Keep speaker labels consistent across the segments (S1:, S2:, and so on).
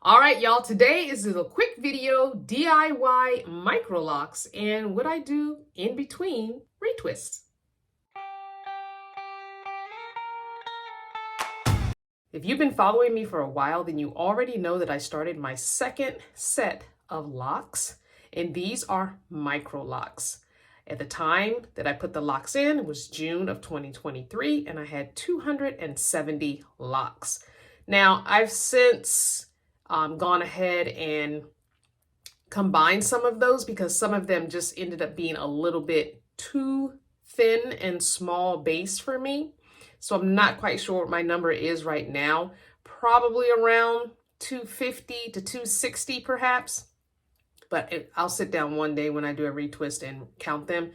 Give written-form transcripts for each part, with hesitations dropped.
S1: All right, y'all, today is a quick video, DIY micro locks and what I do in between retwists. If you've been following me for a while, then you already know that I started my second set of locks, and these are micro locks. At the time that I put the locks in, it was June of 2023, and I had 270 locks. Now, I've since gone ahead and combined some of those because some of them just ended up being a little bit too thin and small base for me. So I'm not quite sure what my number is right now. Probably around 250 to 260 perhaps. But I'll sit down one day when I do a retwist and count them.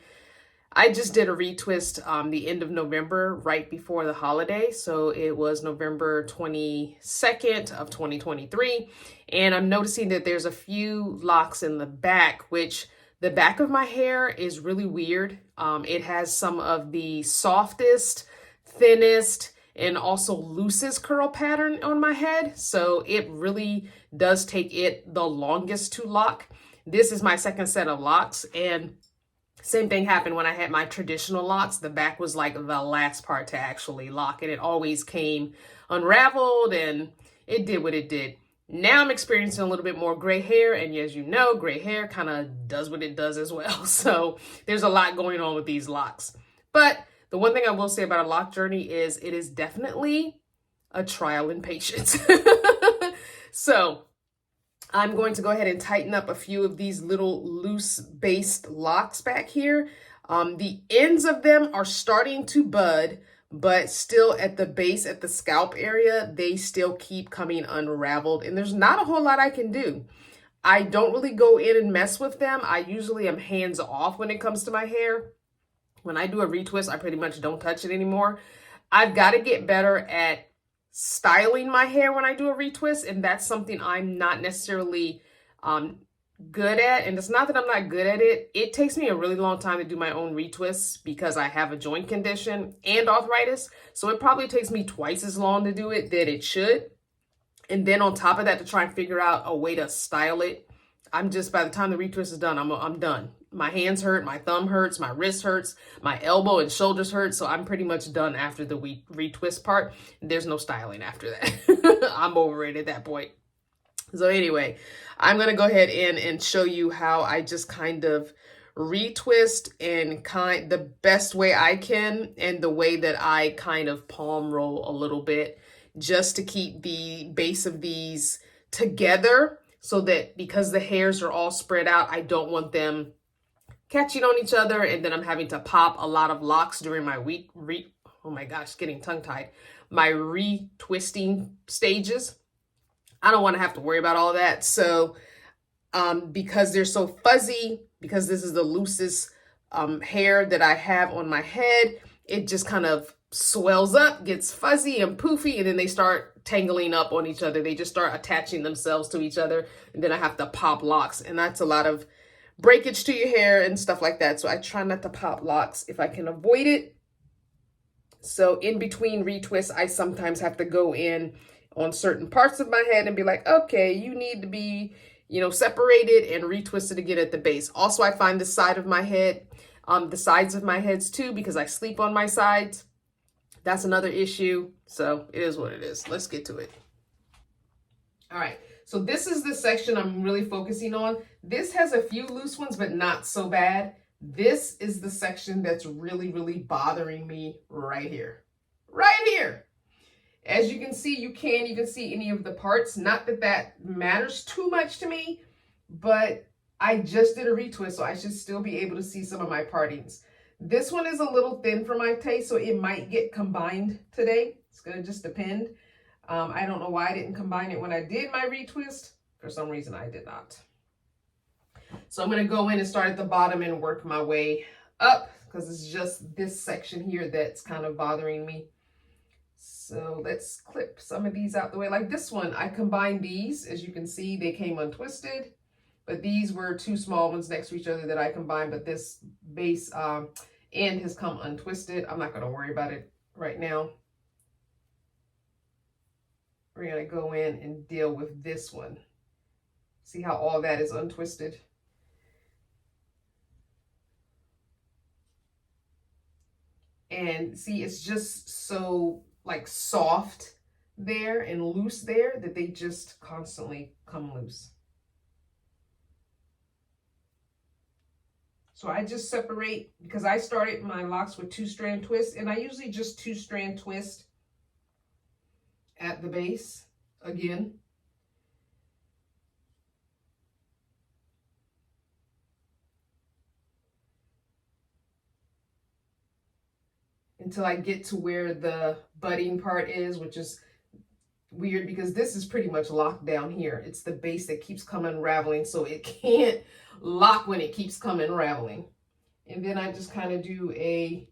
S1: I just did a retwist the end of November, right before the holiday. So it was November 22nd of 2023. And I'm noticing that there's a few locks in the back, which the back of my hair is really weird. It has some of the softest, thinnest, and also loosest curl pattern on my head. So it really does take it the longest to lock. This is my second set of locks, and same thing happened when I had my traditional locks. The back was like the last part to actually lock, and it always came unraveled and it did what it did. Now I'm experiencing a little bit more gray hair, and as you know, gray hair kind of does what it does as well. So there's a lot going on with these locks. But the one thing I will say about a lock journey is it is definitely a trial in patience. So I'm going to go ahead and tighten up a few of these little loose based locks back here. The ends of them are starting to bud, but still at the base, at the scalp area, they still keep coming unraveled, and there's not a whole lot I can do. I don't really go in and mess with them. I usually am hands off when it comes to my hair. When I do a retwist, I pretty much don't touch it anymore. I've got to get better at styling my hair when I do a retwist, and that's something I'm not necessarily good at. And it's not that I'm not good at it. It takes me a really long time to do my own retwists because I have a joint condition and arthritis. So it probably takes me twice as long to do it that it should. And then on top of that, to try and figure out a way to style it, I'm just, by the time the retwist is done, I'm done. My hands hurt, my thumb hurts, my wrist hurts, my elbow and shoulders hurt. So I'm pretty much done after the retwist part. There's no styling after that. I'm over it at that point. So anyway, I'm going to go ahead and show you how I just kind of retwist and the best way I can, and the way that I kind of palm roll a little bit just to keep the base of these together, so that because the hairs are all spread out, I don't want them catching on each other, and then I'm having to pop a lot of locks during my oh my gosh, getting tongue-tied, my retwisting stages. I don't want to have to worry about all that. So because they're so fuzzy, because this is the loosest hair that I have on my head, it just kind of swells up, gets fuzzy and poofy, and then they start tangling up on each other. They just start attaching themselves to each other, and then I have to pop locks, and that's a lot of breakage to your hair and stuff like that. So I try not to pop locks if I can avoid it. So in between retwists, I sometimes have to go in on certain parts of my head and be like, okay, you need to be, separated, and retwisted again at the base. Also, I find the side of my head, the sides of my heads too, because I sleep on my sides. That's another issue. So it is what it is. Let's get to it. All right. So this is the section I'm really focusing on. This has a few loose ones, but not so bad. This is the section that's really, really bothering me right here. Right here. As you can see, you can't even see any of the parts. Not that that matters too much to me, but I just did a retwist, so I should still be able to see some of my partings. This one is a little thin for my taste, so it might get combined today. It's going to just depend. I don't know why I didn't combine it when I did my retwist. For some reason, I did not. So I'm going to go in and start at the bottom and work my way up, because it's just this section here that's kind of bothering me. So let's clip some of these out the way. Like this one, I combined these. As you can see, they came untwisted, but these were two small ones next to each other that I combined, but this base end has come untwisted. I'm not going to worry about it right now. we're gonna go in and deal with this one. See how all that is untwisted? And see, it's just so like soft there and loose there that they just constantly come loose. So I just separate, because I started my locks with 2-strand twist, and I usually just 2-strand twist at the base again. Until I get to where the budding part is, which is weird because this is pretty much locked down here. It's the base that keeps coming unraveling, so it can't lock when it keeps coming unraveling. And then I just kind of do a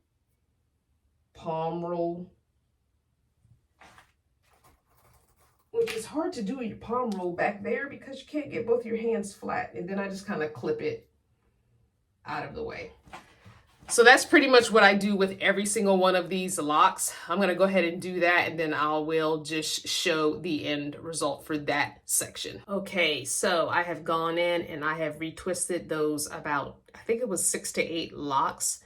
S1: palm roll, which is hard to do your palm roll back there because you can't get both your hands flat. And then I just kind of clip it out of the way. So that's pretty much what I do with every single one of these locks. I'm going to go ahead and do that, and then I will just show the end result for that section. Okay, so I have gone in and I have retwisted those about, I think it was 6 to 8 locks.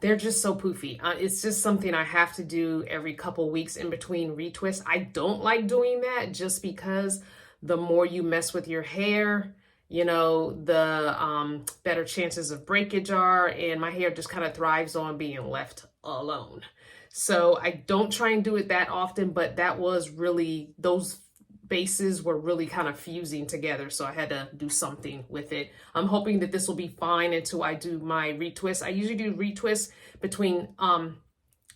S1: They're just so poofy. It's just something I have to do every couple weeks in between retwists. I don't like doing that just because the more you mess with your hair, you know, the better chances of breakage are, and my hair just kind of thrives on being left alone. So I don't try and do it that often, but that was really, those bases were really kind of fusing together, so I had to do something with it. I'm hoping that this will be fine until I do my retwist. I usually do retwists between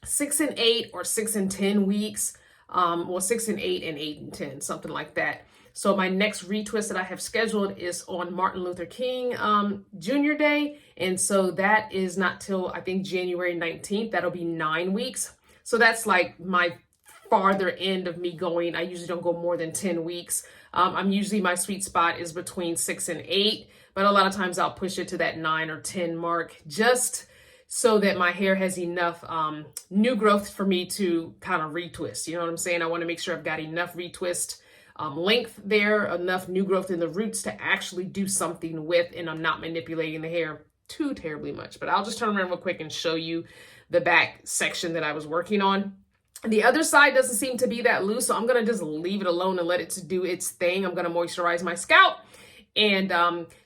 S1: 6 and 8 or 6 and 10 weeks, well 6 and 8 and 8 and 10, something like that. So my next retwist that I have scheduled is on Martin Luther King Jr. Day. And so that is not till, I think, January 19th. That'll be 9 weeks. So that's like my farther end of me going. I usually don't go more than 10 weeks. I'm usually, my sweet spot is between 6 and 8. But a lot of times I'll push it to that 9 or 10 mark just so that my hair has enough new growth for me to kind of retwist. You know what I'm saying? I want to make sure I've got enough retwist length there, enough new growth in the roots to actually do something with, and I'm not manipulating the hair too terribly much. But I'll just turn around real quick and show you the back section that I was working on. The other side doesn't seem to be that loose, so I'm going to just leave it alone and let it do its thing. I'm going to moisturize my scalp and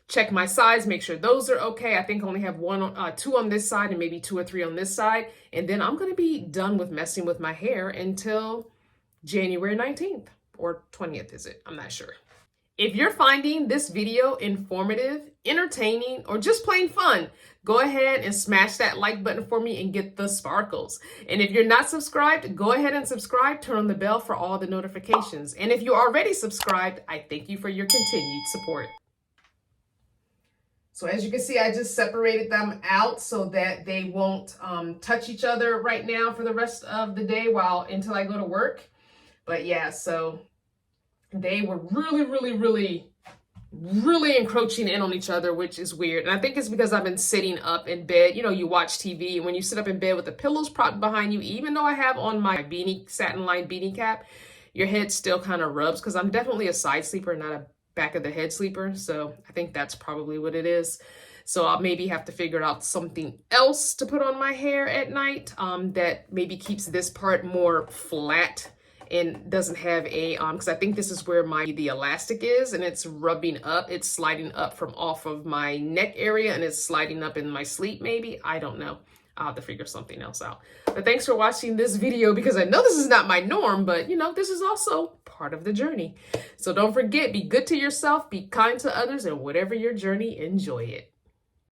S1: check my sides, make sure those are okay. I think I only have 2 on this side and maybe 2 or 3 on this side. And then I'm going to be done with messing with my hair until January 19th. Or 20th, is it? I'm not sure. If you're finding this video informative, entertaining, or just plain fun, go ahead and smash that like button for me and get the sparkles. And if you're not subscribed, go ahead and subscribe, turn on the bell for all the notifications. And if you're already subscribed, I thank you for your continued support. So as you can see, I just separated them out so that they won't touch each other right now for the rest of the day until I go to work. But yeah, so they were really encroaching in on each other, which is weird. And I think it's because I've been sitting up in bed. You know, you watch TV, and when you sit up in bed with the pillows propped behind you, even though I have on my beanie, satin lined beanie cap, your head still kind of rubs, because I'm definitely a side sleeper, not a back of the head sleeper. So I think that's probably what it is. So I'll maybe have to figure out something else to put on my hair at night that maybe keeps this part more flat and doesn't have a, because I think this is where the elastic is, and it's rubbing up, it's sliding up from off of my neck area, and it's sliding up in my sleep maybe. I don't know. I'll have to figure something else out. But thanks for watching this video, because I know this is not my norm, but you know, this is also part of the journey. So don't forget, be good to yourself, be kind to others, and whatever your journey, enjoy it.